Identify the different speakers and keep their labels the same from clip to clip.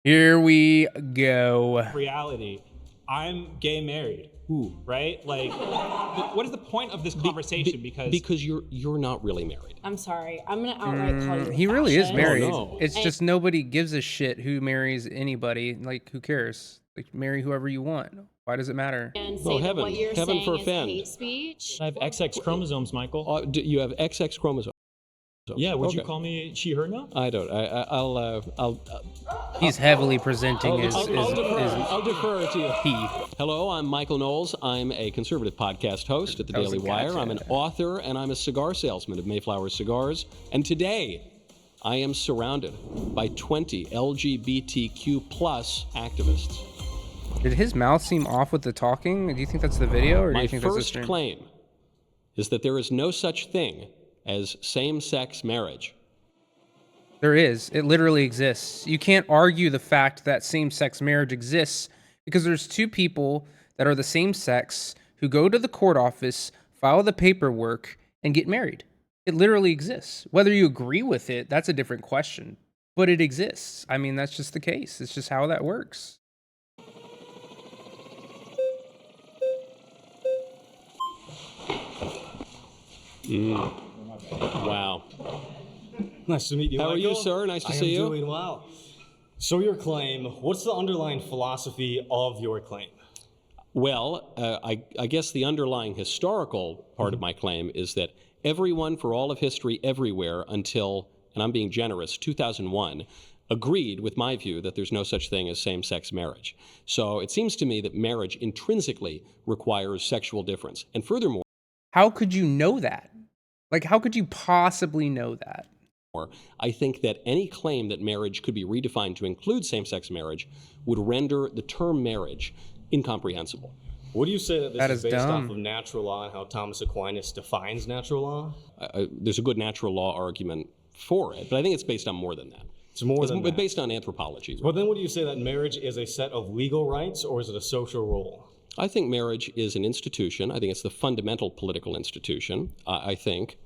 Speaker 1: Here we go.
Speaker 2: Reality. I'm gay married.
Speaker 3: Ooh.
Speaker 2: Right? Like, what is the point of this conversation?
Speaker 3: Because you're not really married.
Speaker 4: I'm sorry. I'm gonna outright call you.
Speaker 1: He really is married.
Speaker 3: No.
Speaker 1: It's just nobody gives a shit who marries anybody. Like, who cares? Like, marry whoever you want. Why does it matter?
Speaker 4: And say that what you're
Speaker 3: heaven
Speaker 4: saying
Speaker 3: forfend.
Speaker 4: is hate speech.
Speaker 2: I have XX chromosomes, Michael.
Speaker 3: You have XX chromosomes.
Speaker 2: Yeah, would you call me she, her now?
Speaker 3: I don't. I'll
Speaker 1: He's heavily presenting his
Speaker 3: I'll defer to you.
Speaker 1: he.
Speaker 3: Hello, I'm Michael Knowles. I'm a conservative podcast host at the
Speaker 1: That was
Speaker 3: Daily
Speaker 1: a gotcha.
Speaker 3: Wire. I'm an author and I'm a cigar salesman of Mayflower Cigars. And today, I am surrounded by 20 LGBTQ plus activists.
Speaker 1: Did his mouth seem off with the talking? Do you think that's the video, or do
Speaker 3: My
Speaker 1: you think that's the
Speaker 3: first
Speaker 1: stream?
Speaker 3: claim is that there is no such thing as same-sex marriage.
Speaker 1: There is. It literally exists. You can't argue the fact that same-sex marriage exists because there's two people that are the same sex who go to the court office, file the paperwork, and get married. It literally exists. Whether you agree with it, that's a different question. But it exists. I mean, that's just the case. It's just how that works.
Speaker 3: Wow.
Speaker 5: Nice to meet you,
Speaker 3: How are
Speaker 5: Michael.
Speaker 3: you, sir? Nice to see you.
Speaker 5: I am doing well. So your claim, what's the underlying philosophy of your claim?
Speaker 3: Well, I guess the underlying historical part of my claim is that everyone for all of history everywhere until, and I'm being generous, 2001, agreed with my view that there's no such thing as same-sex marriage. So it seems to me that marriage intrinsically requires sexual difference. And furthermore,
Speaker 1: How could you know that? Like, how could you possibly know that?
Speaker 3: I think that any claim that marriage could be redefined to include same-sex marriage would render the term marriage incomprehensible.
Speaker 5: Would you say that this
Speaker 1: That
Speaker 5: is
Speaker 1: is
Speaker 5: based
Speaker 1: dumb.
Speaker 5: off of natural law and how Thomas Aquinas defines natural law?
Speaker 3: There's a good natural law argument for it, but I think it's based on more than that.
Speaker 5: It's more than that.
Speaker 3: Based on anthropology.
Speaker 5: But then would you say that marriage is a set of legal rights or is it a social role?
Speaker 3: I think marriage is an institution. I think it's the fundamental political institution. I think,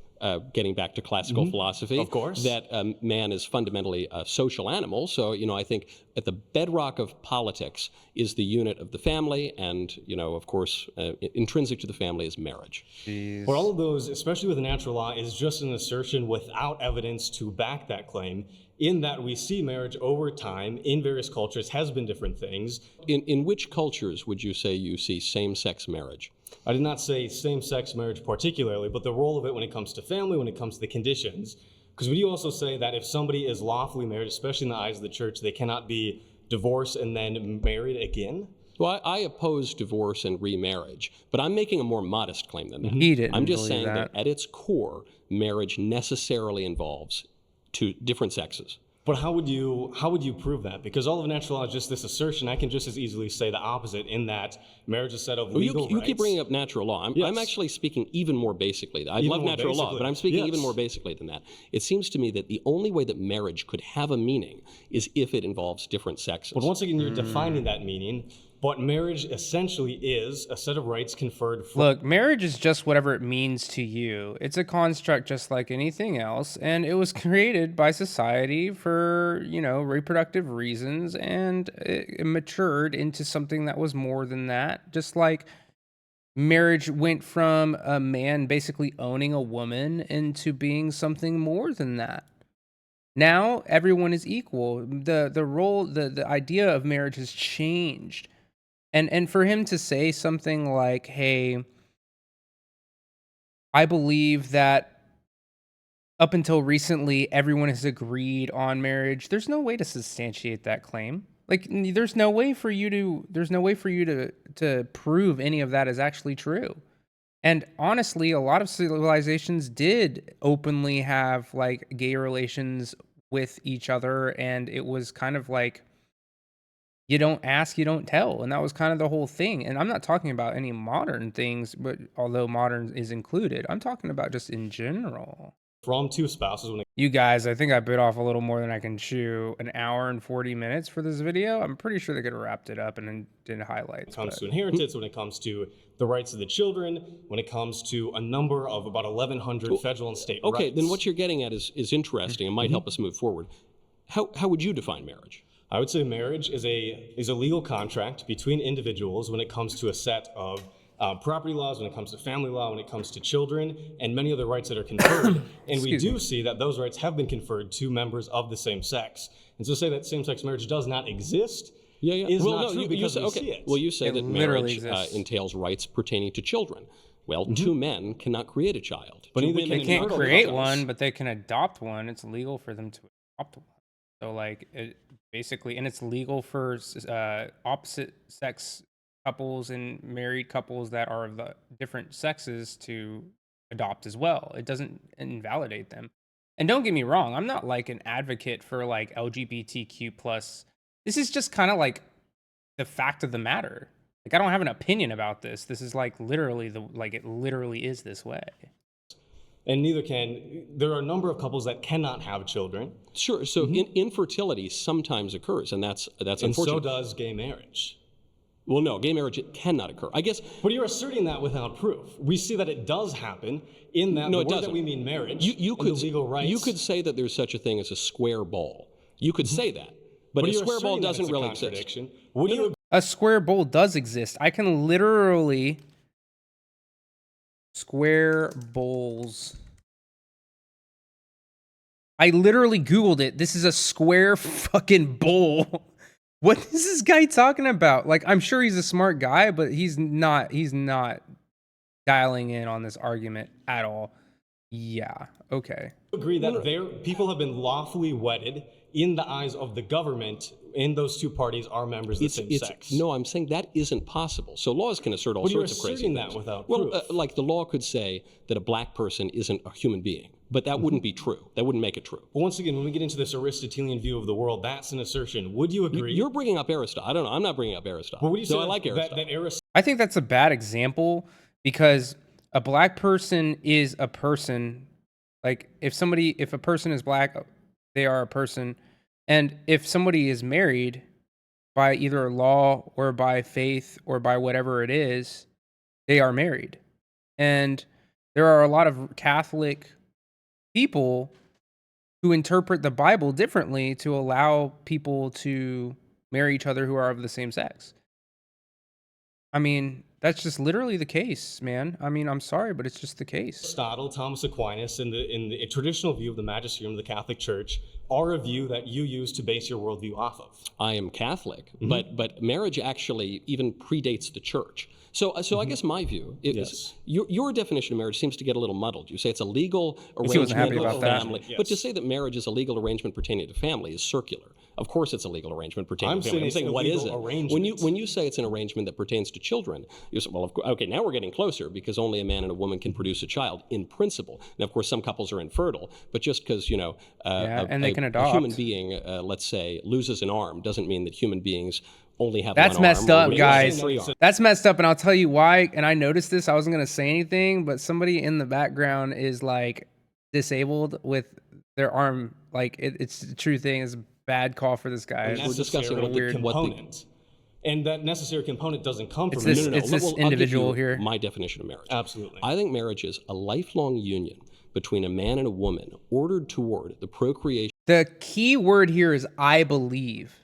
Speaker 3: getting back to classical philosophy,
Speaker 5: Of course.
Speaker 3: that man is fundamentally a social animal. So, I think at the bedrock of politics is the unit of the family, and, of course, intrinsic to the family is marriage.
Speaker 5: But all of those, especially with natural law, is just an assertion without evidence to back that claim, in that we see marriage over time in various cultures has been different things.
Speaker 3: In which cultures would you say you see same-sex marriage?
Speaker 5: I did not say same-sex marriage particularly, but the role of it when it comes to family, when it comes to the conditions. Because would you also say that if somebody is lawfully married, especially in the eyes of the church, they cannot be divorced and then married again?
Speaker 3: Well, I oppose divorce and remarriage, but I'm making a more modest claim than that.
Speaker 1: He didn't
Speaker 3: I'm just
Speaker 1: believe
Speaker 3: saying
Speaker 1: that.
Speaker 3: that at its core, marriage necessarily involves two different sexes.
Speaker 5: But how would you prove that? Because all of natural law is just this assertion. I can just as easily say the opposite, in that marriage is a set of legal rights.
Speaker 3: You keep bringing up natural law. I'm actually speaking even more basically. I love natural law, but I'm speaking even more basically than that. It seems to me that the only way that marriage could have a meaning is if it involves different sexes.
Speaker 5: But once again, you're defining that meaning. But marriage essentially is a set of rights conferred for...
Speaker 1: Look, marriage is just whatever it means to you. It's a construct just like anything else, and it was created by society for, reproductive reasons, and it matured into something that was more than that. Just like marriage went from a man basically owning a woman into being something more than that. Now everyone is equal. The role, the idea of marriage has changed. And for him to say something like, hey, I believe that up until recently, everyone has agreed on marriage, there's no way to substantiate that claim. Like, there's no way for you to prove any of that is actually true. And honestly, a lot of civilizations did openly have like gay relations with each other, and it was kind of like, you don't ask, you don't tell. And that was kind of the whole thing. And I'm not talking about any modern things, but although modern is included, I'm talking about just in general.
Speaker 5: From two spouses when it
Speaker 1: You guys, I think I bit off a little more than I can chew. An hour and 40 minutes for this video. I'm pretty sure they could have wrapped it up and then did highlights.
Speaker 5: comes to inheritance, when it comes to the rights of the children, when it comes to a number of about 1,100 federal and state rights.
Speaker 3: Okay, then what you're getting at is interesting and might help us move forward. How would you define marriage?
Speaker 5: I would say marriage is a legal contract between individuals when it comes to a set of property laws, when it comes to family law, when it comes to children, and many other rights that are conferred. And we do see that those rights have been conferred to members of the same sex. And so to say that same-sex marriage does not exist is not true because we see it.
Speaker 3: Well, you say that
Speaker 1: literally
Speaker 3: marriage entails rights pertaining to children. Well, two men cannot create a child.
Speaker 5: But
Speaker 3: Two
Speaker 5: neither
Speaker 3: women
Speaker 1: They can't
Speaker 3: cannot
Speaker 1: create
Speaker 3: adopt
Speaker 1: one, but they can adopt one. It's legal for them to adopt one. So, like, basically, and it's legal for opposite sex couples and married couples that are of the different sexes to adopt as well. It doesn't invalidate them. And don't get me wrong, I'm not like an advocate for like LGBTQ plus. This is just kind of like the fact of the matter. Like, I don't have an opinion about this. This is like literally it literally is this way.
Speaker 5: And neither can, there are a number of couples that cannot have children.
Speaker 3: Sure. So infertility sometimes occurs, and that's
Speaker 5: And
Speaker 3: unfortunate.
Speaker 5: so does gay marriage.
Speaker 3: Well, no, gay marriage cannot occur. I guess.
Speaker 5: But you're asserting that without proof. We see that it does happen in that
Speaker 3: No,
Speaker 5: the
Speaker 3: it
Speaker 5: word
Speaker 3: doesn't.
Speaker 5: that we mean marriage
Speaker 3: You
Speaker 5: and
Speaker 3: could
Speaker 5: the legal rights.
Speaker 3: You could say that there's such a thing as a square ball. You could say that, but a
Speaker 5: you're
Speaker 3: square ball
Speaker 5: asserting that
Speaker 3: doesn't
Speaker 5: it's a
Speaker 3: really exist.
Speaker 5: contradiction. Would you
Speaker 1: A square bowl does exist. I can literally square bowls. I literally Googled it. This is a square fucking bowl. What is this guy talking about? Like, I'm sure he's a smart guy, but he's not dialing in on this argument at all. Yeah. Okay.
Speaker 5: agree that people have been lawfully wedded in the eyes of the government, and those two parties are members of the same sex?
Speaker 3: No, I'm saying that isn't possible. So laws can assert all
Speaker 5: But you're
Speaker 3: sorts of crazy
Speaker 5: asserting
Speaker 3: things.
Speaker 5: that without
Speaker 3: well,
Speaker 5: proof.
Speaker 3: like the law could say that a black person isn't a human being, but that wouldn't be true. That wouldn't make it true.
Speaker 5: But once again, when we get into this Aristotelian view of the world, that's an assertion. Would you agree?
Speaker 3: You're bringing up Aristotle. I don't know. I'm not bringing up Aristotle.
Speaker 5: But would you say
Speaker 3: I like Aristotle.
Speaker 5: that Aristotle
Speaker 1: I think that's a bad example because a black person is a person. Like, if a person is black, they are a person. And if somebody is married by either law or by faith or by whatever it is, they are married. And there are a lot of Catholic people who interpret the Bible differently to allow people to marry each other who are of the same sex. I mean, that's just literally the case, man. I mean, I'm sorry, but it's just the case.
Speaker 5: Thomas Aquinas, in the traditional view of the magisterium of the Catholic Church, are a view that you use to base your worldview off of.
Speaker 3: I am Catholic, but marriage actually even predates the church. So I guess my view is your definition of marriage seems to get a little muddled. You say it's a legal arrangement
Speaker 1: happy about
Speaker 3: of
Speaker 1: that.
Speaker 3: family,
Speaker 5: Yes.
Speaker 3: but to say that marriage is a legal arrangement pertaining to family is circular. Of course, it's a legal arrangement pertaining to family. I'm saying, what is it? When you say it's an arrangement that pertains to children, you say, well, of course, okay, now we're getting closer because only a man and a woman can produce a child in principle. Now, of course, some couples are infertile, but just because
Speaker 1: and they can
Speaker 3: a
Speaker 1: adopt.
Speaker 3: human being, let's say, loses an arm, doesn't mean that human beings only have
Speaker 1: That's
Speaker 3: one
Speaker 1: messed
Speaker 3: arm.
Speaker 1: up,
Speaker 3: or
Speaker 1: guys.
Speaker 3: 3 arms.
Speaker 1: That's messed up, and I'll tell you why. And I noticed this. I wasn't going to say anything, but somebody in the background is like disabled with their arm. Like, it's the true thing. It's a bad call for this guy.
Speaker 3: We're discussing what the
Speaker 5: component. And that necessary component doesn't come from
Speaker 1: It's this-
Speaker 3: No.
Speaker 1: it's this
Speaker 3: Well, I'll give
Speaker 1: individual
Speaker 3: you
Speaker 1: here.
Speaker 3: My definition of marriage.
Speaker 5: Absolutely.
Speaker 3: I think marriage is a lifelong union between a man and a woman ordered toward the procreation.
Speaker 1: The key word here is I believe.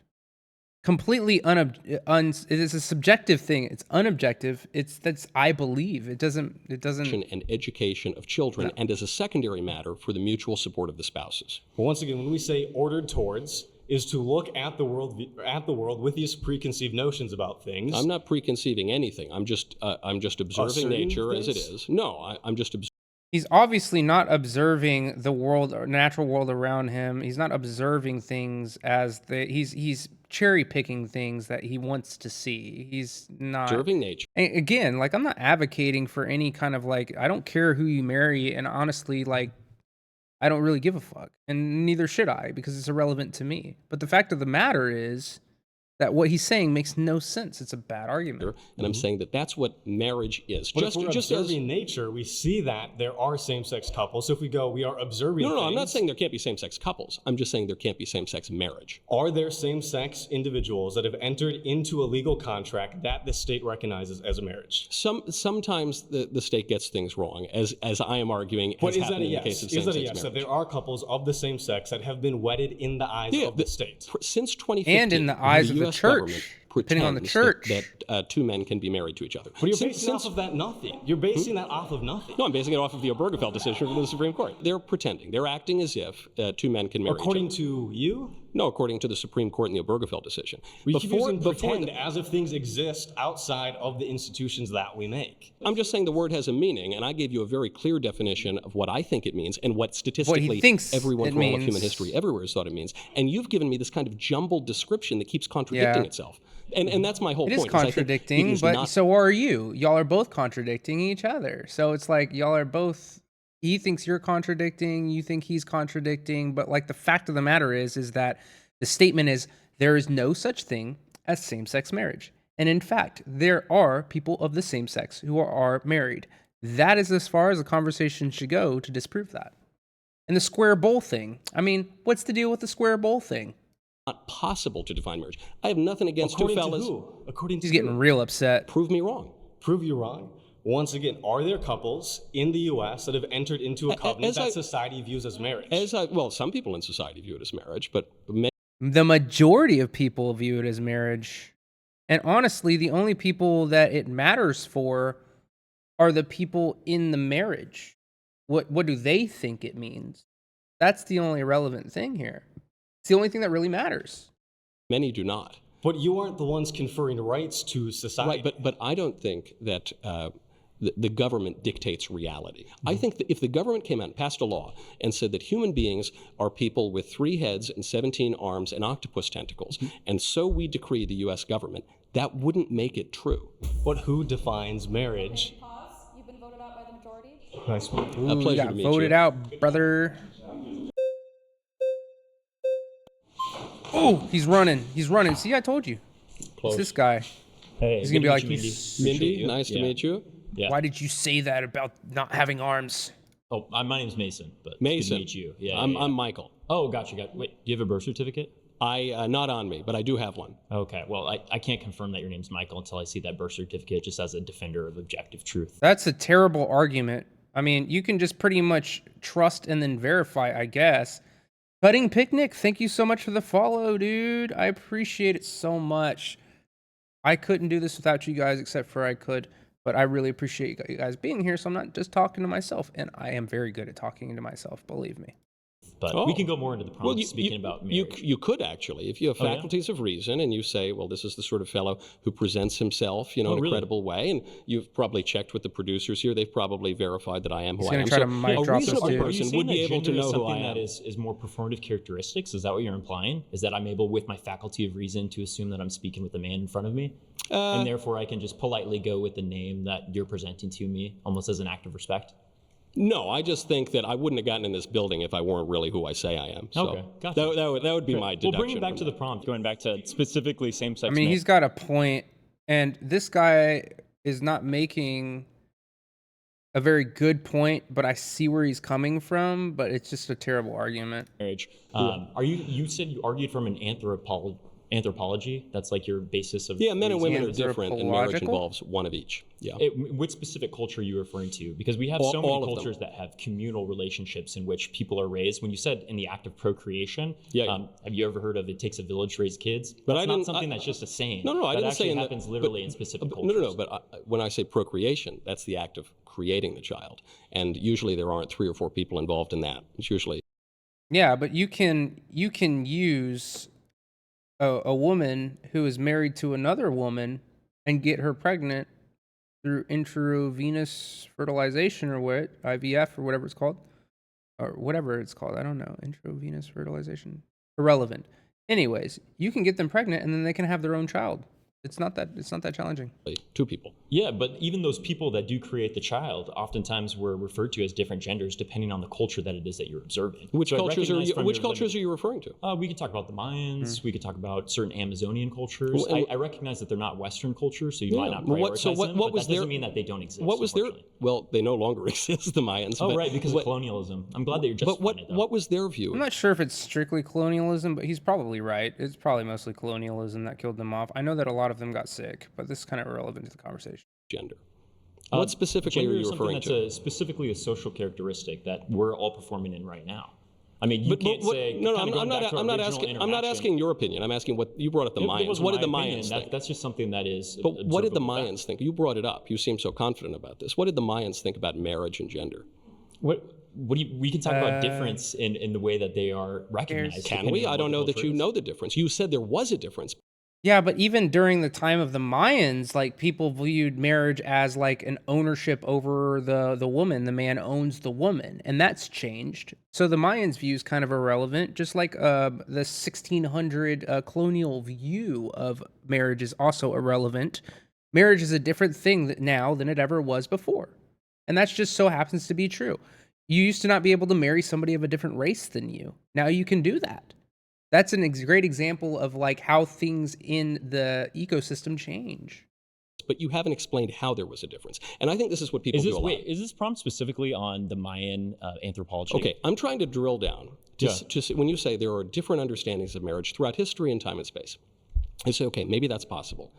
Speaker 1: Completely it is a subjective thing. It's unobjective. That's I believe. It doesn't
Speaker 3: And education of children, and as a secondary matter for the mutual support of the spouses.
Speaker 5: But once again, when we say ordered towards, is to look at the world with these preconceived notions about things.
Speaker 3: I'm not preconceiving anything. I'm just observing
Speaker 5: Asserting
Speaker 3: nature as it
Speaker 5: things?
Speaker 3: is. No, I'm just observing.
Speaker 1: He's obviously not observing the world or natural world around him. He's not observing things as he's cherry picking things that he wants to see. He's not
Speaker 3: Observing nature.
Speaker 1: And again, like, I'm not advocating for any kind of, like, I don't care who you marry, and honestly, like, I don't really give a fuck, and neither should I, because it's irrelevant to me. But the fact of the matter is, that what he's saying makes no sense. It's a bad argument.
Speaker 3: And I'm saying that that's what marriage is.
Speaker 5: But if we're observing nature, we see that there are same-sex couples. So if we go, we are observing
Speaker 3: No, I'm not
Speaker 5: things.
Speaker 3: saying there can't be same-sex couples. I'm just saying there can't be same-sex marriage.
Speaker 5: Are there same-sex individuals that have entered into a legal contract that the state recognizes as a marriage?
Speaker 3: Sometimes the state gets things wrong, as I am arguing
Speaker 5: But
Speaker 3: has
Speaker 5: is that
Speaker 3: happened
Speaker 5: a
Speaker 3: in the
Speaker 5: yes?
Speaker 3: case of
Speaker 5: Is that a
Speaker 3: same-sex
Speaker 5: yes? That
Speaker 3: marriage.
Speaker 5: there are couples of the same sex that have been wedded in the eyes of the state?
Speaker 3: Since 2015,
Speaker 1: And in the eyes of the
Speaker 3: US
Speaker 1: church,
Speaker 3: government
Speaker 1: depending on the
Speaker 3: pretends
Speaker 1: church.
Speaker 3: that two men can be married to each other.
Speaker 5: But you're basing off of that nothing. You're basing that off of nothing.
Speaker 3: No, I'm basing it off of the Obergefell decision from the Supreme Court. They're pretending. They're acting as if two men can marry
Speaker 5: According
Speaker 3: each
Speaker 5: to you?
Speaker 3: other. No, according to the Supreme Court and the Obergefell decision.
Speaker 5: We keep using pretend as if things exist outside of the institutions that we make.
Speaker 3: I'm just saying the word has a meaning, and I gave you a very clear definition of what I think it means and what statistically
Speaker 1: thinks
Speaker 3: everyone
Speaker 1: it
Speaker 3: from all of
Speaker 1: means.
Speaker 3: human history everywhere has thought it means. And you've given me this kind of jumbled description that keeps contradicting
Speaker 1: Yeah.
Speaker 3: itself. And that's my whole
Speaker 1: It
Speaker 3: point.
Speaker 1: is contradicting,
Speaker 3: is
Speaker 1: but
Speaker 3: not,
Speaker 1: so are you. Y'all are both contradicting each other. So it's like y'all are both. He thinks you're contradicting. You think he's contradicting. But like the fact of the matter is that the statement is there is no such thing as same-sex marriage, and in fact, there are people of the same sex who are married. That is as far as the conversation should go to disprove that. And the square bowl thing. I mean, what's the deal with the square bowl thing?
Speaker 3: not possible to define marriage. I have nothing against
Speaker 5: According
Speaker 3: two
Speaker 5: to
Speaker 3: fellas.
Speaker 5: who? According to
Speaker 1: He's getting
Speaker 5: who?
Speaker 1: real upset.
Speaker 3: Prove me wrong.
Speaker 5: Prove you wrong. Once again, are there couples in the U.S. that have entered into a covenant
Speaker 3: as
Speaker 5: that
Speaker 3: I-
Speaker 5: society views as marriage?
Speaker 3: Well, some people in society view it as marriage, but many
Speaker 1: The majority of people view it as marriage. And honestly, the only people that it matters for are the people in the marriage. What do they think it means? That's the only relevant thing here. It's the only thing that really matters.
Speaker 3: do not.
Speaker 5: But you aren't the ones conferring rights to society.
Speaker 3: Right, but I don't think that the government dictates reality. I think that if the government came out and passed a law and said that human beings are people with 3 heads and 17 arms and octopus tentacles, and so we decree the U.S. government, that wouldn't make it true.
Speaker 5: But who defines marriage?
Speaker 6: Pause. You've been voted out by the majority.
Speaker 5: Nice one.
Speaker 3: A
Speaker 1: Ooh,
Speaker 3: pleasure
Speaker 1: you
Speaker 3: to
Speaker 1: got
Speaker 3: meet
Speaker 1: voted
Speaker 3: you.
Speaker 1: out, brother. Oh, he's running. He's running. See, I told you.
Speaker 3: Close.
Speaker 1: It's this guy.
Speaker 7: Hey,
Speaker 1: He's
Speaker 7: good
Speaker 1: gonna be like,
Speaker 7: meet you,
Speaker 1: "You
Speaker 3: Mindy, nice to
Speaker 7: Yeah.
Speaker 3: meet you.
Speaker 7: Yeah.
Speaker 1: Why did you say that about not having arms?
Speaker 7: Oh, my name's Mason, but
Speaker 3: Mason.
Speaker 7: good to meet you. Yeah,
Speaker 3: I'm
Speaker 7: yeah.
Speaker 3: Michael.
Speaker 7: Oh, gotcha. Wait, do you have a birth certificate?
Speaker 3: Not on me, but I do have one.
Speaker 7: Okay, well, I can't confirm that your name's Michael until I see that birth certificate just as a defender of objective truth.
Speaker 1: That's a terrible argument. I mean, you can just pretty much trust and then verify, I guess. Budding Picnic, thank you so much for the follow, dude. I appreciate it so much. I couldn't do this without you guys, except for I could. But I really appreciate you guys being here, so I'm not just talking to myself. And I am very good at talking to myself, believe me.
Speaker 7: But
Speaker 3: Oh.
Speaker 7: we can go more into the prompts speaking about marriage.
Speaker 3: You could actually, if you have
Speaker 7: Oh, yeah?
Speaker 3: faculties of reason and you say, well, this is the sort of fellow who presents himself, in a
Speaker 7: really?
Speaker 3: credible way, and you've probably checked with the producers here, they've probably verified that I am who
Speaker 1: He's
Speaker 3: I
Speaker 1: gonna
Speaker 3: am.
Speaker 1: try
Speaker 3: So
Speaker 1: to mic
Speaker 3: a
Speaker 1: drop this
Speaker 3: reasonable
Speaker 1: dude.
Speaker 7: Are you
Speaker 3: person
Speaker 7: saying
Speaker 3: would be
Speaker 7: that
Speaker 3: able to
Speaker 7: gender
Speaker 3: know
Speaker 7: is
Speaker 3: who
Speaker 7: something
Speaker 3: I am.
Speaker 7: that is more performative characteristics? Is that what you're implying? Is that I'm able, with my faculty of reason, to assume that I'm speaking with the man in front of me? And therefore I can just politely go with the name that you're presenting to me, almost as an act of respect?
Speaker 3: No, I just think that I wouldn't have gotten in this building if I weren't really who I say I am. So
Speaker 7: Okay, gotcha.
Speaker 3: that would be my deduction.
Speaker 7: Well, bringing back
Speaker 3: from
Speaker 7: to
Speaker 3: that.
Speaker 7: the prompt.
Speaker 2: Going back to specifically same-sex
Speaker 1: I mean,
Speaker 2: marriage.
Speaker 1: he's got a point, and this guy is not making a very good point, but I see where he's coming from, but it's just a terrible argument.
Speaker 7: marriage. You said you argued from an anthropology? That's like your basis of
Speaker 3: Yeah, men and women are
Speaker 1: Anthropological?
Speaker 3: different, and marriage involves one of each. Yeah.
Speaker 7: What specific culture are you referring to? Because we have so
Speaker 3: All
Speaker 7: many
Speaker 3: of them.
Speaker 7: cultures that have communal relationships in which people are raised. When you said in the act of procreation,
Speaker 3: Yeah.
Speaker 7: Have you ever heard of it takes a village to raise kids?
Speaker 3: But
Speaker 7: That's
Speaker 3: I
Speaker 7: not
Speaker 3: didn't-
Speaker 7: something that's just a saying.
Speaker 3: No, I
Speaker 7: that
Speaker 3: didn't
Speaker 7: actually
Speaker 3: say in
Speaker 7: happens
Speaker 3: that,
Speaker 7: literally in specific
Speaker 3: but,
Speaker 7: cultures.
Speaker 3: No, but when I say procreation, that's the act of creating the child, and usually there aren't 3 or 4 people involved in that. It's usually
Speaker 1: Yeah, but you can use a woman who is married to another woman and get her pregnant through intravenous fertilization or what, IVF or whatever it's called. Or whatever it's called. I don't know. Intravenous fertilization. Irrelevant. Anyways, you can get them pregnant and then they can have their own child. It's not that challenging.
Speaker 3: Two people.
Speaker 7: Yeah, but even those people that do create the child oftentimes were referred to as different genders depending on the culture that it is that you're observing.
Speaker 3: Which
Speaker 7: So I
Speaker 3: cultures are
Speaker 7: recognize from your
Speaker 3: cultures are you referring to?
Speaker 7: We could talk about the Mayans. We could talk about certain Amazonian cultures.
Speaker 3: Well,
Speaker 7: I recognize that they're not Western cultures, so you might not
Speaker 3: well,
Speaker 7: prioritize them.
Speaker 3: what
Speaker 7: But
Speaker 3: was
Speaker 7: that doesn't
Speaker 3: their-
Speaker 7: mean that they don't exist.
Speaker 3: What was their?
Speaker 7: unfortunately.
Speaker 3: Well, they no longer exist, the Mayans.
Speaker 7: Oh,
Speaker 3: but
Speaker 7: right, because of colonialism. I'm glad that you're
Speaker 3: But
Speaker 7: justifying it, though.
Speaker 3: what was their view?
Speaker 1: I'm not sure if it's strictly colonialism, but he's probably right. It's probably mostly colonialism that killed them off. I know that a lot of them got sick, but this is kind of irrelevant to the conversation.
Speaker 3: Gender. What specifically
Speaker 7: Gender
Speaker 3: are you
Speaker 7: is something
Speaker 3: referring to?
Speaker 7: that's specifically a social characteristic that we're all performing in right now. I mean, you
Speaker 3: But
Speaker 7: can't say.
Speaker 3: no,
Speaker 7: kinda
Speaker 3: I'm
Speaker 7: going back to our
Speaker 3: not
Speaker 7: original
Speaker 3: asking. I'm not
Speaker 7: interaction.
Speaker 3: asking your opinion. I'm asking what you brought up. The
Speaker 7: It
Speaker 3: Mayans.
Speaker 7: wasn't
Speaker 3: What did the
Speaker 7: my opinion.
Speaker 3: Mayans think?
Speaker 7: That's just something that is.
Speaker 3: But what did the
Speaker 7: observable
Speaker 3: Mayans
Speaker 7: fact.
Speaker 3: think? You brought it up. You seem so confident about this. What did the Mayans think about marriage and gender?
Speaker 7: What do you, we can talk about difference in the way that they are recognized.
Speaker 3: Can
Speaker 7: depending
Speaker 3: we?
Speaker 7: on
Speaker 3: I don't know
Speaker 7: what the
Speaker 3: that you
Speaker 7: culture
Speaker 3: know
Speaker 7: is.
Speaker 3: the difference. You said there was a difference.
Speaker 1: Yeah, but even during the time of the Mayans, like people viewed marriage as like an ownership over the woman. The man owns the woman, and that's changed. So the Mayans' view is kind of irrelevant, just like the 1600 colonial view of marriage is also irrelevant. Marriage is a different thing now than it ever was before, and that's just so happens to be true. You used to not be able to marry somebody of a different race than you. Now you can do that. That's a great example of like how things in the ecosystem change.
Speaker 3: But you haven't explained how there was a difference. And I think this is what people do a lot.
Speaker 7: Is this prompt specifically on the Mayan anthropology?
Speaker 3: Okay, I'm trying to drill down to when you say there are different understandings of marriage throughout history and time and space. I say, okay, maybe that's possible.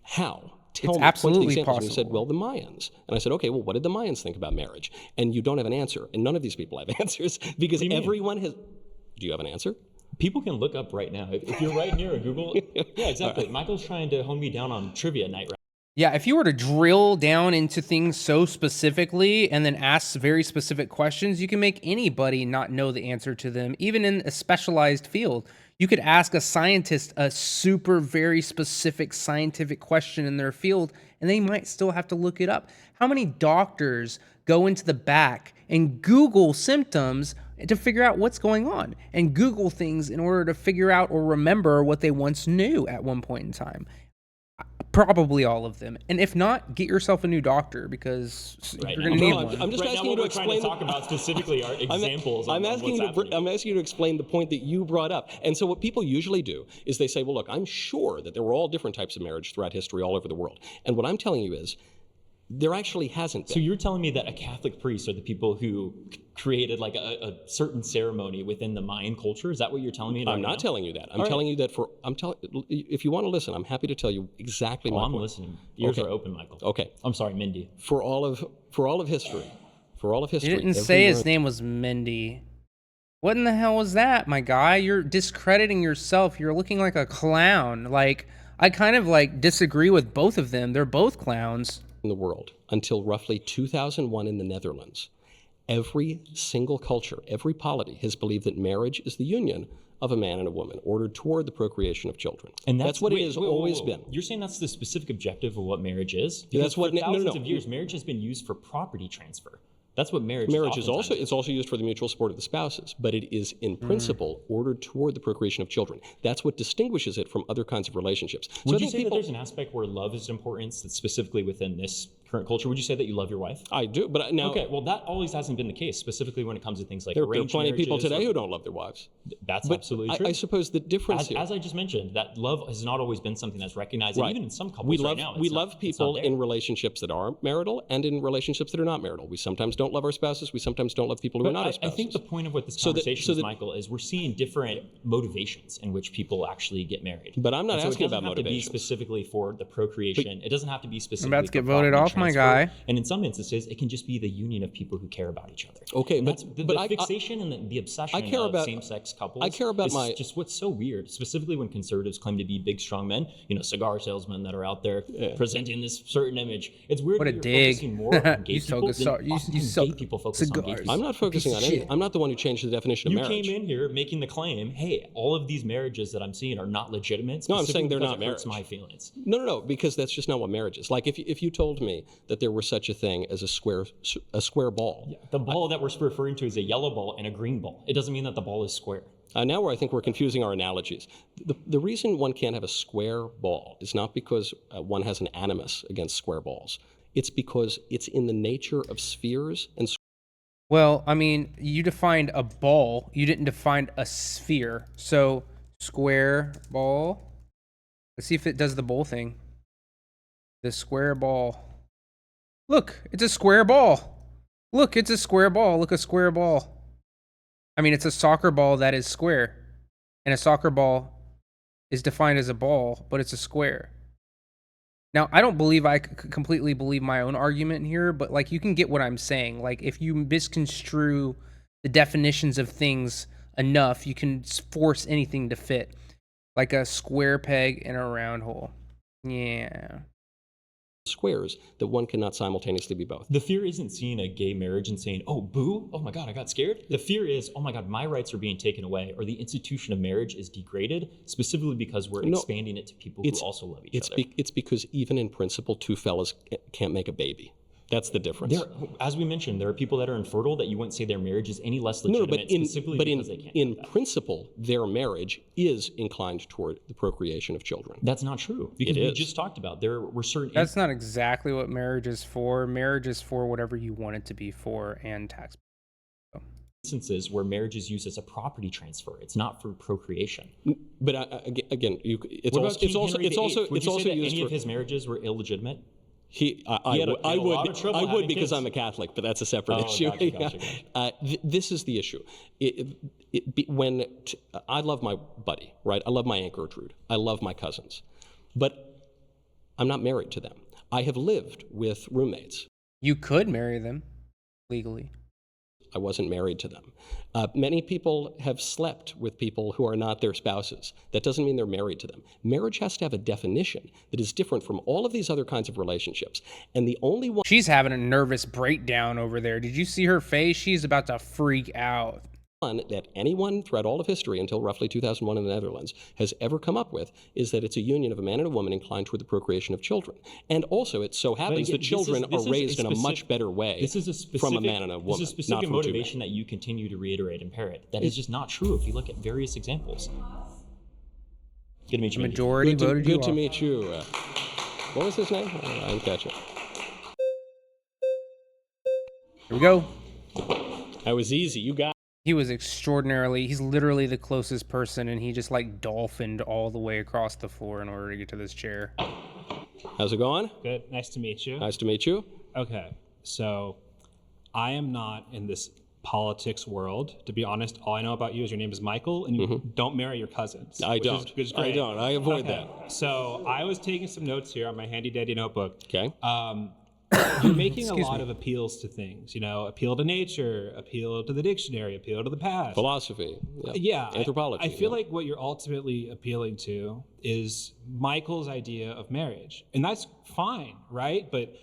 Speaker 3: How? Tell
Speaker 1: It's
Speaker 3: me,
Speaker 1: absolutely
Speaker 3: point to the examples. And you said,
Speaker 1: possible.
Speaker 3: well, the Mayans. And I said, okay, well, what did the Mayans think about marriage? And you don't have an answer. And none of these people have answers because
Speaker 7: do you mean?
Speaker 3: everyone has. Do you have an answer?
Speaker 7: People can look up right now. If you're right near a Google, yeah, exactly. Michael's trying to hone me down on trivia night. Right?
Speaker 1: Yeah, if you were to drill down into things so specifically and then ask very specific questions, you can make anybody not know the answer to them, even in a specialized field. You could ask a scientist a super very specific scientific question in their field, and they might still have to look it up. How many doctors go into the back and Google symptoms to figure out what's going on, and Google things in order to figure out or remember what they once knew at one point in time? Probably all of them. And if not, get yourself a new doctor because
Speaker 7: Right
Speaker 1: you're
Speaker 7: now.
Speaker 1: going to need
Speaker 3: No,
Speaker 1: one.
Speaker 3: I'm just
Speaker 7: Right
Speaker 3: asking
Speaker 7: now,
Speaker 3: you to
Speaker 7: what we're trying
Speaker 3: explain.
Speaker 7: to talk about specifically are examples.
Speaker 3: I'm
Speaker 7: on
Speaker 3: asking
Speaker 7: what's
Speaker 3: you
Speaker 7: happening.
Speaker 3: I'm asking you to explain the point that you brought up. And so what people usually do is they say, well, look, I'm sure that there were all different types of marriage throughout history all over the world. And what I'm telling you is there actually hasn't been.
Speaker 7: So you're telling me that a Catholic priest are the people who created like a certain ceremony within the Mayan culture? Is that what you're telling me?
Speaker 3: I'm not telling you that. I'm telling you that if you want to listen, I'm happy to tell you exactly my
Speaker 7: I'm
Speaker 3: point.
Speaker 7: listening. Ears
Speaker 3: Okay.
Speaker 7: are open, Michael.
Speaker 3: Okay.
Speaker 7: I'm sorry, Mindy.
Speaker 3: For all of history.
Speaker 1: You didn't say his name was Mindy. What in the hell was that, my guy? You're discrediting yourself. You're looking like a clown. Like, I kind of like disagree with both of them. They're both clowns.
Speaker 3: in the world until roughly 2001 in the Netherlands, every single culture, every polity has believed that marriage is the union of a man and a woman ordered toward the procreation of children.
Speaker 7: And
Speaker 3: that's what it has always been.
Speaker 7: You're saying that's the specific objective of what marriage is?
Speaker 3: Yeah, that's
Speaker 7: Because
Speaker 3: what-
Speaker 7: for
Speaker 3: no, no,
Speaker 7: thousands
Speaker 3: no.
Speaker 7: of years, marriage has been used for property transfer. That's what marriage
Speaker 3: Marriage
Speaker 7: oftentimes
Speaker 3: it's also used for the mutual support of the spouses, but it is in principle ordered toward the procreation of children. That's what distinguishes it from other kinds of relationships. So I
Speaker 7: Would you
Speaker 3: think
Speaker 7: say that there's an aspect where love is important, that's specifically within this current culture? Would you say that you love your wife?
Speaker 3: I do, but now
Speaker 7: Okay, well, that always hasn't been the case, specifically when it comes to things like
Speaker 3: there are
Speaker 7: arranged
Speaker 3: plenty of people
Speaker 7: marriages
Speaker 3: today
Speaker 7: or-
Speaker 3: who don't love their wives.
Speaker 7: That's
Speaker 3: But
Speaker 7: absolutely true.
Speaker 3: I suppose the difference
Speaker 7: as,
Speaker 3: here.
Speaker 7: as I just mentioned, that love has not always been something that's recognized,
Speaker 3: Right.
Speaker 7: and even in some couples
Speaker 3: we
Speaker 7: right
Speaker 3: love
Speaker 7: now,
Speaker 3: we
Speaker 7: it's not-
Speaker 3: love
Speaker 7: it's not
Speaker 3: people
Speaker 7: there.
Speaker 3: in relationships that are marital and in relationships that are not marital. We sometimes don't love our spouses. We sometimes don't love people who are
Speaker 7: But
Speaker 3: not our
Speaker 7: I
Speaker 3: spouses.
Speaker 7: think the point of what this
Speaker 3: So that-
Speaker 7: conversation
Speaker 3: so
Speaker 7: is,
Speaker 3: that-
Speaker 7: Michael, is we're seeing different motivations in which people actually get married.
Speaker 3: But I'm not
Speaker 7: And so
Speaker 3: asking
Speaker 7: it doesn't
Speaker 3: about
Speaker 7: have to be
Speaker 3: motivations.
Speaker 7: specifically for the procreation. It doesn't have to be specifically.
Speaker 1: about to get
Speaker 7: for
Speaker 1: voted
Speaker 7: property
Speaker 1: off, my
Speaker 7: transfer.
Speaker 1: guy.
Speaker 7: And in some instances, it can just be the union of people who care about each other.
Speaker 3: Okay,
Speaker 7: And
Speaker 3: but-
Speaker 7: that's, the
Speaker 3: but I-
Speaker 7: fixation and the obsession
Speaker 3: I care
Speaker 7: of
Speaker 3: about-
Speaker 7: same-sex couples.
Speaker 3: I care about
Speaker 7: is
Speaker 3: my-
Speaker 7: just what's so weird, specifically when conservatives claim to be big, strong men. You know, cigar salesmen that are out there presenting this certain image. It's weird.
Speaker 1: What
Speaker 7: that
Speaker 1: a
Speaker 7: you're
Speaker 1: dig.
Speaker 7: focusing more on gay
Speaker 1: You sell
Speaker 7: people
Speaker 1: good
Speaker 7: than
Speaker 1: you
Speaker 7: often
Speaker 1: sell
Speaker 7: gay people focus on gay
Speaker 1: cigars.
Speaker 7: people.
Speaker 3: I'm not focusing
Speaker 1: piece
Speaker 3: on
Speaker 1: of
Speaker 3: any.
Speaker 1: shit.
Speaker 3: I'm not the one who changed the definition
Speaker 7: You
Speaker 3: of marriage.
Speaker 7: came in here making the claim, hey, all of these marriages that I'm seeing are not legitimate.
Speaker 3: No, I'm saying
Speaker 7: specifically
Speaker 3: they're
Speaker 7: because
Speaker 3: not
Speaker 7: it hurts
Speaker 3: marriage.
Speaker 7: my feelings.
Speaker 3: No, because that's just not what marriage is. Like if you told me that there were such a thing as a square ball,
Speaker 7: The ball that we're referring to is a yellow ball and a green ball. It doesn't mean that the ball is square.
Speaker 3: Now where I think we're confusing our analogies. The reason one can't have a square ball is not because one has an animus against square balls. It's because it's in the nature of spheres and
Speaker 1: Well, I mean, you defined a ball. You didn't define a sphere. So, square ball. Let's see if it does the bowl thing. The square ball. Look, it's a square ball. Look, it's a square ball. Look, a square ball. I mean, it's a soccer ball that is square. And a soccer ball is defined as a ball, but it's a square. Now, I don't believe I completely believe my own argument here, but like you can get what I'm saying. Like if you misconstrue the definitions of things enough, you can force anything to fit. Like a square peg in a round hole. Yeah.
Speaker 3: squares that one cannot simultaneously be both.
Speaker 7: The fear isn't seeing a gay marriage and saying, oh, boo, oh my God, I got scared. The fear is, oh my God, my rights are being taken away, or the institution of marriage is degraded, specifically because we're expanding it to people who also love each other.
Speaker 3: It's because even in principle, two fellas can't make a baby. That's the difference.
Speaker 7: As we mentioned, there are people that are infertile that you wouldn't say their marriage is any less legitimate specifically because they can't.
Speaker 3: In principle, their marriage is inclined toward the procreation of children.
Speaker 7: That's not true. Because we just talked about there were certain...
Speaker 1: That's not exactly what marriage is for. Marriage is for whatever you want it to be for and tax.
Speaker 7: Instances where marriage is used as a property transfer. It's not for procreation.
Speaker 3: But again, it's also used
Speaker 7: any of his marriages were illegitimate?
Speaker 3: I would because I'm a Catholic, but that's a separate issue.
Speaker 7: Gotcha.
Speaker 3: This is the issue. I love my buddy, right? I love my Aunt Gertrude. I love my cousins, but I'm not married to them. I have lived with roommates.
Speaker 1: You could marry them legally.
Speaker 3: I wasn't married to them. Many people have slept with people who are not their spouses. That doesn't mean they're married to them. Marriage has to have a definition that is different from all of these other kinds of relationships. And the only one...
Speaker 1: She's having a nervous breakdown over there. Did you see her face? She's about to freak out.
Speaker 3: That anyone throughout all of history until roughly 2001 in the Netherlands has ever come up with is that it's a union of a man and a woman inclined toward the procreation of children. And also it so happens that children are raised in a much better way from a man and a woman.
Speaker 7: This is a specific motivation that you continue to reiterate and parrot. That is just not true if you look at various examples. Good to meet you.
Speaker 1: Majority voted you off.
Speaker 3: Good to meet you. What was his name? I didn't catch it.
Speaker 1: Here we go.
Speaker 3: That was easy. You got it.
Speaker 1: He was he's literally the closest person, and he just like dolphined all the way across the floor in order to get to this chair.
Speaker 3: How's it going?
Speaker 2: Good. Nice to meet you.
Speaker 3: Nice to meet you.
Speaker 2: Okay. So I am not in this politics world. To be honest, all I know about you is your name is Michael, and you don't marry your cousins.
Speaker 3: I don't. I avoid that.
Speaker 2: So I was taking some notes here on my handy dandy notebook.
Speaker 3: Okay.
Speaker 2: You're making a lot of appeals to things, appeal to nature, appeal to the dictionary, appeal to the past.
Speaker 3: Philosophy.
Speaker 2: Yeah.
Speaker 3: Anthropology.
Speaker 2: I feel like what you're ultimately appealing to is Michael's idea of marriage. And that's fine, right? But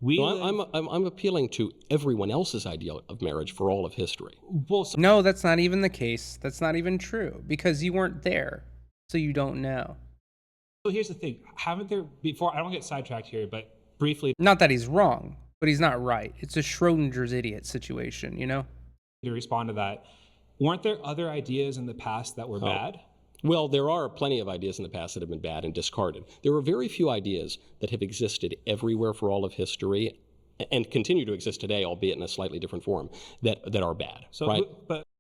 Speaker 3: I'm appealing to everyone else's idea of marriage for all of history.
Speaker 2: Well,
Speaker 1: no, that's not even the case. That's not even true because you weren't there, so you don't know.
Speaker 2: So here's the thing. I don't get sidetracked here, but briefly.
Speaker 1: Not that he's wrong, but he's not right. It's a Schrodinger's idiot situation, To
Speaker 2: respond to that, weren't there other ideas in the past that were bad?
Speaker 3: Well, there are plenty of ideas in the past that have been bad and discarded. There are very few ideas that have existed everywhere for all of history and continue to exist today, albeit in a slightly different form, that are bad, right?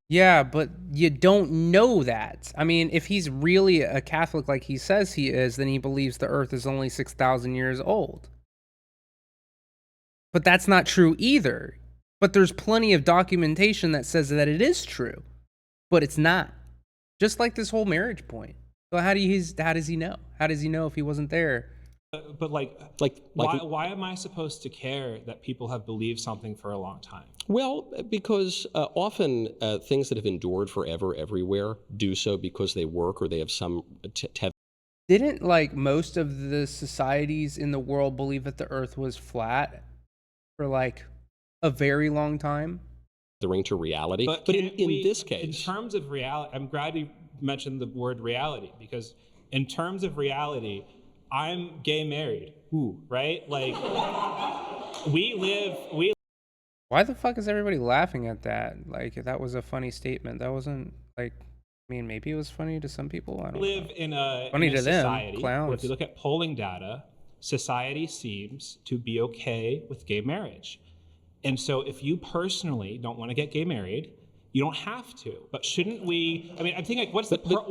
Speaker 1: Yeah, but you don't know that. I mean, if he's really a Catholic like he says he is, then he believes the earth is only 6,000 years old. But that's not true either. But there's plenty of documentation that says that it is true, but it's not. Just like this whole marriage point. So how does he know? How does he know if he wasn't there?
Speaker 2: But why am I supposed to care that people have believed something for a long time?
Speaker 3: Well, because often things that have endured forever everywhere do so because they work or they have some...
Speaker 1: Didn't most of the societies in the world believe that the earth was flat for a very long time?
Speaker 3: The ring to reality. But in this case...
Speaker 2: In terms of reality, I'm glad you mentioned the word reality, because in terms of reality, I'm gay married. Ooh, right?
Speaker 1: Why the fuck is everybody laughing at that? That was a funny statement. That wasn't mean, maybe it was funny to some people. I don't
Speaker 2: live
Speaker 1: know.
Speaker 2: in a,
Speaker 1: Funny
Speaker 2: in a
Speaker 1: to them,
Speaker 2: society where
Speaker 1: clowns.
Speaker 2: if you look at polling data, society seems to be okay with gay marriage. And so if you personally don't want to get gay married, you don't have to. But shouldn't we? I mean, I'm thinking, like, what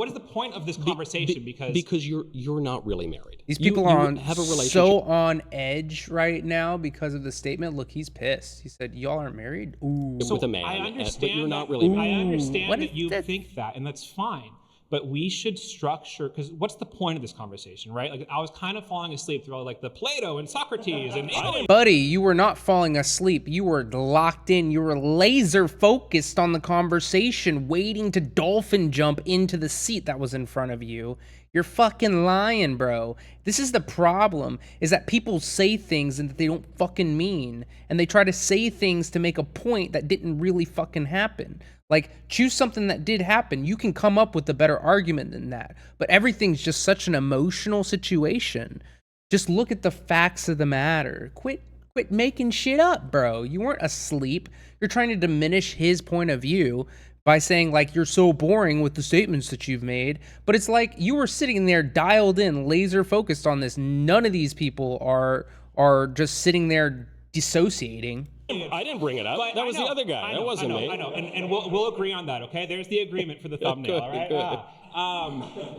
Speaker 2: is the point of this conversation?
Speaker 3: Because you're not really married.
Speaker 1: These
Speaker 3: You-
Speaker 1: people
Speaker 3: you
Speaker 1: are on
Speaker 3: have a relationship.
Speaker 1: so on edge right now because of the statement. Look, he's pissed. He said, "Y'all aren't married." Ooh.
Speaker 3: with a man,
Speaker 2: I
Speaker 3: but
Speaker 2: understand
Speaker 3: you're not
Speaker 2: that-
Speaker 3: really
Speaker 2: I
Speaker 3: married.
Speaker 2: understand
Speaker 1: what
Speaker 2: that
Speaker 1: is
Speaker 2: you
Speaker 1: that?
Speaker 2: think that, and that's fine. But we should structure, because what's the point of this conversation, right? Like, I was kind of falling asleep through all, like, the Plato and Socrates and Italy.
Speaker 1: Buddy, you were not falling asleep. You were locked in. You were laser focused on the conversation, waiting to dolphin jump into the seat that was in front of you. You're fucking lying, bro. This is the problem, is that people say things and that they don't fucking mean. And they try to say things to make a point that didn't really fucking happen. Like, choose something that did happen. You can come up with a better argument than that. But everything's just such an emotional situation. Just look at the facts of the matter. Quit making shit up, bro. You weren't asleep. You're trying to diminish his point of view by saying, like, you're so boring with the statements that you've made. But it's like you were sitting there dialed in, laser focused on this. None of these people are just sitting there dissociating.
Speaker 3: I didn't bring it up.
Speaker 2: But
Speaker 3: That was
Speaker 2: I know,
Speaker 3: the other guy.
Speaker 2: I know,
Speaker 3: That wasn't me.
Speaker 2: I know, and we'll agree on that, okay? There's the agreement for the thumbnail, all right?
Speaker 3: Good.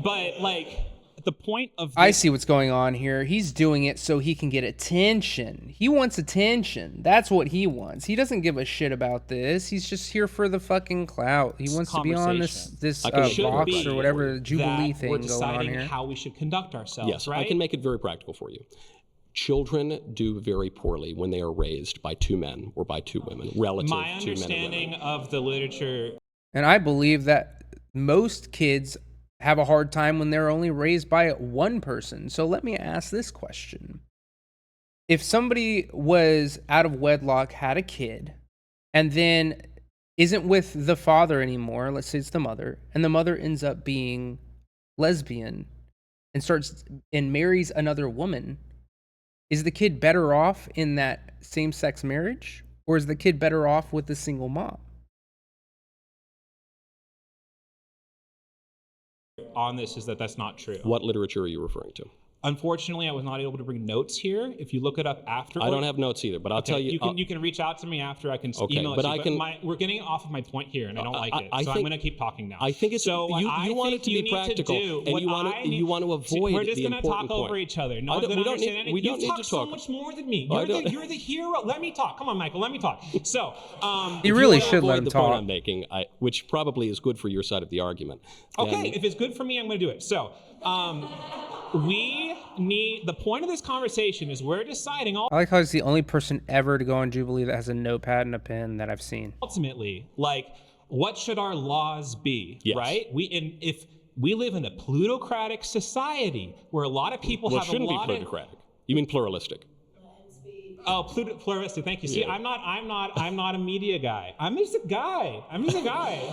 Speaker 2: But, like, the point of
Speaker 1: I
Speaker 2: this,
Speaker 1: see what's going on here. He's doing it so he can get attention. He wants attention. That's what he wants. He doesn't give a shit about this. He's just here for the fucking clout. He wants to be on this
Speaker 3: I can should
Speaker 1: Vox
Speaker 3: be
Speaker 1: or whatever Jubilee
Speaker 2: that
Speaker 1: thing
Speaker 2: we're
Speaker 1: going on
Speaker 2: deciding
Speaker 1: here.
Speaker 2: how we should conduct ourselves,
Speaker 3: Yes,
Speaker 2: right?
Speaker 3: I can make it very practical for you. Children do very poorly when they are raised by two men or by two women, relative
Speaker 2: My
Speaker 3: to men and
Speaker 2: understanding
Speaker 3: women.
Speaker 2: of the literature
Speaker 1: And I believe that most kids have a hard time when they're only raised by one person. So let me ask this question. If somebody was out of wedlock, had a kid, and then isn't with the father anymore, let's say it's the mother, and the mother ends up being lesbian and starts and marries another woman, is the kid better off in that same-sex marriage, or is the kid better off with the single mom?
Speaker 2: on this is that that's not true.
Speaker 3: What literature are you referring to?
Speaker 2: Unfortunately, I was not able to bring notes here. If you look it up after,
Speaker 3: I don't have notes either, but I'll tell you.
Speaker 2: You can reach out to me after. I can
Speaker 3: Okay,
Speaker 2: email
Speaker 3: but
Speaker 2: it to
Speaker 3: I
Speaker 2: you.
Speaker 3: can-
Speaker 2: We're getting off of my point here, and I don't like it.
Speaker 3: I
Speaker 2: So I'm
Speaker 3: think-
Speaker 2: going to keep talking now.
Speaker 3: I think it's
Speaker 2: so.
Speaker 3: you
Speaker 2: I
Speaker 3: want it
Speaker 2: think
Speaker 3: to
Speaker 2: you
Speaker 3: be
Speaker 2: need
Speaker 3: practical,
Speaker 2: do
Speaker 3: and
Speaker 2: what
Speaker 3: you want
Speaker 2: I
Speaker 3: to
Speaker 2: need-
Speaker 3: you want to avoid
Speaker 2: We're just
Speaker 3: the
Speaker 2: gonna
Speaker 3: important
Speaker 2: talk
Speaker 3: point.
Speaker 2: over each other. No
Speaker 3: I
Speaker 2: one's
Speaker 3: don't-
Speaker 2: going to
Speaker 3: we don't
Speaker 2: understand
Speaker 3: need-
Speaker 2: anything.
Speaker 3: we don't
Speaker 2: You
Speaker 3: need
Speaker 2: talk
Speaker 3: to
Speaker 2: so
Speaker 3: talk.
Speaker 2: much more than me.
Speaker 3: I don't-
Speaker 2: You're the hero. Let me talk. Come on, Michael. Let me talk. So,
Speaker 1: You really
Speaker 3: want to
Speaker 1: should let
Speaker 3: avoid
Speaker 1: him
Speaker 3: the point
Speaker 1: talk.
Speaker 3: I'm making, which probably is good for your side of the argument.
Speaker 2: okay,
Speaker 3: then-
Speaker 2: if it's good for me, I'm going to do it. So, we need, the point of this conversation is we're deciding
Speaker 1: I like how he's the only person ever to go on Jubilee that has a notepad and a pen that I've seen.
Speaker 2: ultimately, like, what should our laws be,
Speaker 3: Yes.
Speaker 2: right? If we live in a plutocratic society where a lot of people
Speaker 3: Well, it
Speaker 2: have a
Speaker 3: shouldn't be
Speaker 2: lot of
Speaker 3: plutocratic. You mean pluralistic?
Speaker 2: pluralistic. Thank you. See,
Speaker 3: Yeah.
Speaker 2: I'm not a media guy. I'm just a guy.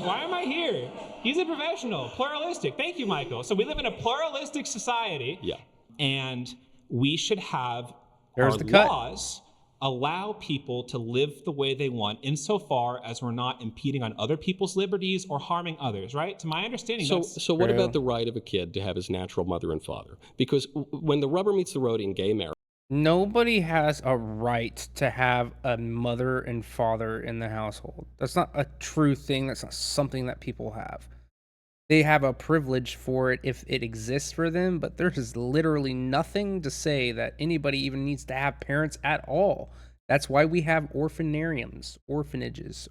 Speaker 2: Why am I here? He's a professional. Pluralistic. Thank you, Michael. So we live in a pluralistic society.
Speaker 3: Yeah.
Speaker 2: And we should have
Speaker 1: There's
Speaker 2: our
Speaker 1: the cut.
Speaker 2: laws allow people to live the way they want insofar as we're not impeding on other people's liberties or harming others, right? To my understanding,
Speaker 3: So what
Speaker 1: True.
Speaker 3: about the right of a kid to have his natural mother and father? Because when the rubber meets the road in gay marriage,
Speaker 1: Nobody has a right to have a mother and father in the household. That's not a true thing. That's not something that people have. They have a privilege for it if it exists for them, but there's literally nothing to say that anybody even needs to have parents at all. That's why we have orphanariums, orphanages.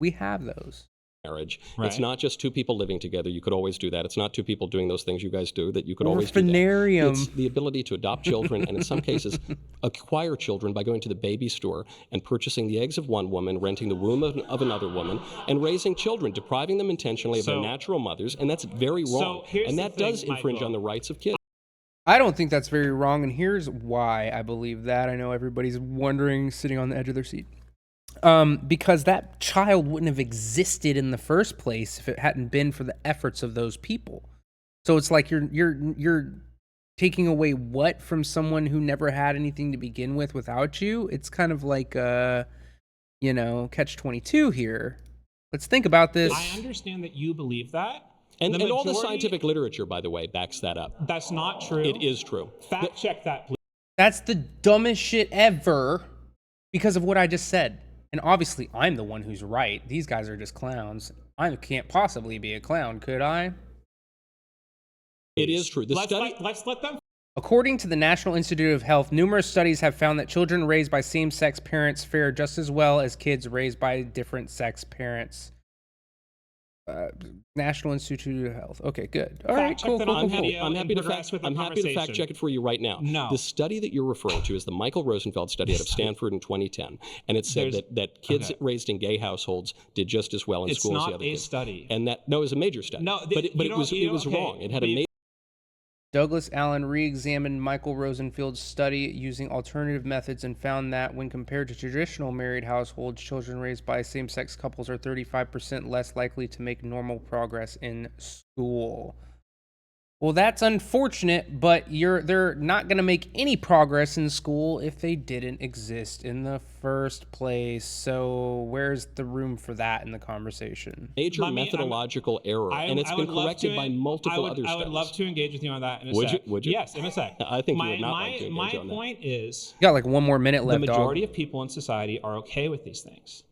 Speaker 1: We have those.
Speaker 3: it's
Speaker 2: Right.
Speaker 3: not just two people living together. You could always do that. It's not two people doing those things you guys do that you could always do that.
Speaker 1: Orphanarium.
Speaker 3: It's the ability to adopt children and in some cases acquire children by going to the baby store and purchasing the eggs of one woman, renting the womb of another woman, and raising children, depriving them intentionally of their
Speaker 2: So-
Speaker 3: natural mothers, and that's very wrong.
Speaker 2: here's
Speaker 3: And
Speaker 2: the
Speaker 3: that
Speaker 2: thing,
Speaker 3: does infringe
Speaker 2: Michael.
Speaker 3: on the rights of kids.
Speaker 1: I don't think that's very wrong, and here's why I believe that. I know everybody's wondering, sitting on the edge of their seat. Because that child wouldn't have existed in the first place if it hadn't been for the efforts of those people. So it's like you're taking away what from someone who never had anything to begin with without you. It's kind of like catch-22 here. Let's think about this.
Speaker 2: I understand that you believe that.
Speaker 3: And all the
Speaker 2: majority-
Speaker 3: scientific literature, by the way, backs that up.
Speaker 2: That's not true.
Speaker 3: It is true.
Speaker 2: Fact check that, please.
Speaker 1: That's the dumbest shit ever because of what I just said. And obviously, I'm the one who's right. These guys are just clowns. I can't possibly be a clown, could I?
Speaker 3: It is true.
Speaker 2: Let's let them.
Speaker 1: According to the National Institute of Health, numerous studies have found that children raised by same-sex parents fare just as well as kids raised by different-sex parents. National Institute of Health. Okay, good. All right, cool.
Speaker 3: I'm happy to fact check it for you right now.
Speaker 2: No.
Speaker 3: The study that you're referring to is the Michael Rosenfeld study out of Stanford in 2010, and it said that kids raised in gay households did just as well in schools as the other kids.
Speaker 2: It's not a study.
Speaker 3: And that it was a major study.
Speaker 2: No,
Speaker 3: but it was wrong. It had a major.
Speaker 1: Douglas Allen re-examined Michael Rosenfield's study using alternative methods and found that when compared to traditional married households, children raised by same-sex couples are 35% less likely to make normal progress in school. Well, that's unfortunate, but they're not going to make any progress in school if they didn't exist in the first place. So where's the room for that in the conversation?
Speaker 3: Major methodological error, and it's been corrected by multiple other studies.
Speaker 2: I would love to engage with you on that in a sec.
Speaker 3: Would you?
Speaker 2: Yes, in a sec.
Speaker 3: I think you would not like to engage
Speaker 2: my
Speaker 3: on that.
Speaker 2: point is,
Speaker 1: You got like 1 more minute left,
Speaker 2: the majority of people in society are okay with these things.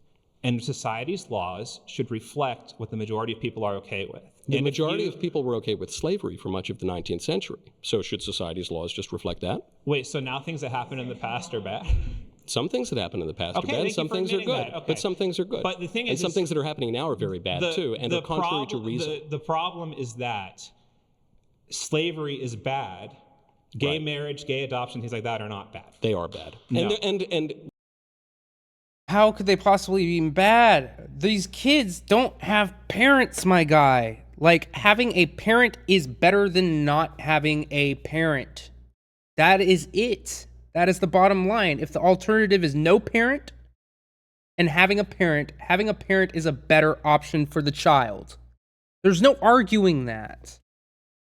Speaker 2: And society's laws should reflect what the majority of people are okay with.
Speaker 3: The majority of people were okay with slavery for much of the 19th century. So should society's laws just reflect that?
Speaker 2: Wait, so now things that happened in the past are bad?
Speaker 3: Some things that happen in the past are bad, some things are good.
Speaker 2: Okay.
Speaker 3: But some things are good.
Speaker 2: But the thing is,
Speaker 3: some things that are happening now are very bad too, and are contrary to reason.
Speaker 2: The problem is that slavery is bad. Gay marriage, gay adoption, things like that are not bad.
Speaker 3: They are bad.
Speaker 2: No.
Speaker 3: And
Speaker 1: How could they possibly be bad? These kids don't have parents, my guy. Like, having a parent is better than not having a parent. That is it. That is the bottom line. If the alternative is no parent and having a parent is a better option for the child. There's no arguing that.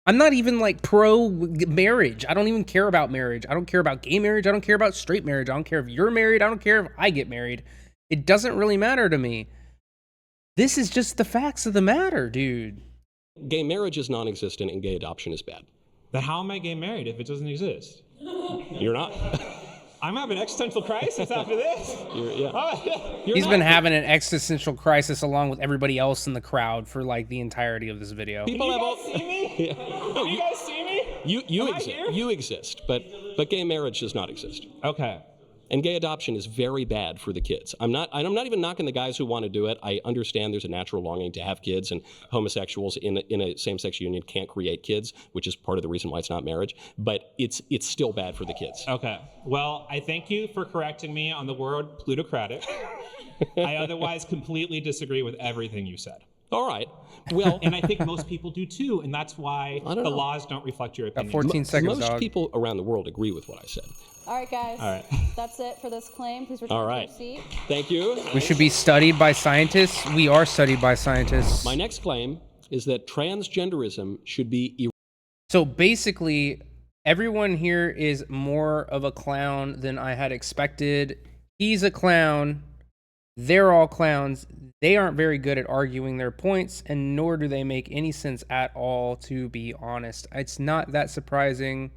Speaker 1: I'm not even like pro marriage. I don't even care about marriage. I don't care about gay marriage. I don't care about straight marriage. I don't care if you're married. I don't care if I get married. It doesn't really matter to me. This is just the facts of the matter, dude.
Speaker 3: gay marriage is non-existent and gay adoption is bad.
Speaker 2: Then how am I gay married if it doesn't exist?
Speaker 3: You're not.
Speaker 2: I'm having an existential crisis after this.
Speaker 1: He's been having an existential crisis along with everybody else in the crowd for like the entirety of this video.
Speaker 2: People you guys see me? No, you guys see me?
Speaker 3: You exist, but gay marriage does not exist.
Speaker 2: Okay.
Speaker 3: And gay adoption is very bad for the kids. I'm not even knocking the guys who want to do it. I understand there's a natural longing to have kids, and homosexuals in a same-sex union can't create kids, which is part of the reason why it's not marriage. But it's still bad for the kids.
Speaker 2: Okay. Well, I thank you for correcting me on the word plutocratic. I otherwise completely disagree with everything you said.
Speaker 3: All right. Well,
Speaker 2: and I think most people do too, and that's why the laws don't reflect your opinion.
Speaker 1: 14 seconds,
Speaker 3: most people around the world agree with what I said.
Speaker 6: All right, guys.
Speaker 2: All right.
Speaker 6: That's it for this claim. Please return to your seat.
Speaker 3: Thank you.
Speaker 1: We should be studied by scientists. We are studied by scientists.
Speaker 3: My next claim is that transgenderism should be
Speaker 1: So basically, everyone here is more of a clown than I had expected. He's a clown. They're all clowns. They aren't very good at arguing their points, and nor do they make any sense at all, to be honest. It's not that surprising.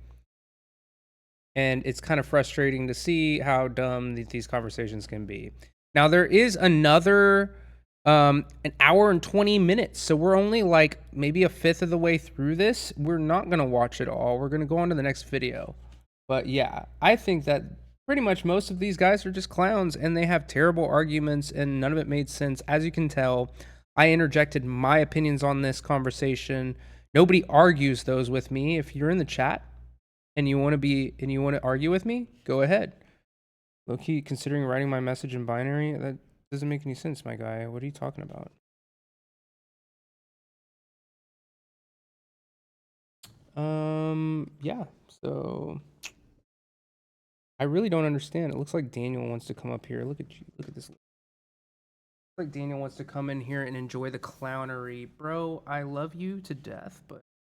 Speaker 1: And it's kind of frustrating to see how dumb these conversations can be. Now, there is another an hour and 20 minutes. So we're only like maybe a fifth of the way through this. We're not going to watch it all. We're going to go on to the next video. But yeah, I think that pretty much most of these guys are just clowns, and they have terrible arguments, and none of it made sense. As you can tell, I interjected my opinions on this conversation. Nobody argues those with me. If you're in the chat and you want to argue with me, go ahead. Low-key, considering writing my message in binary, that doesn't make any sense, my guy. What are you talking about? Yeah, so I really don't understand. It looks like Daniel wants to come up here. Look at you. Look at this. Looks like Daniel wants to come in here and enjoy the clownery. Bro, I love you to death, but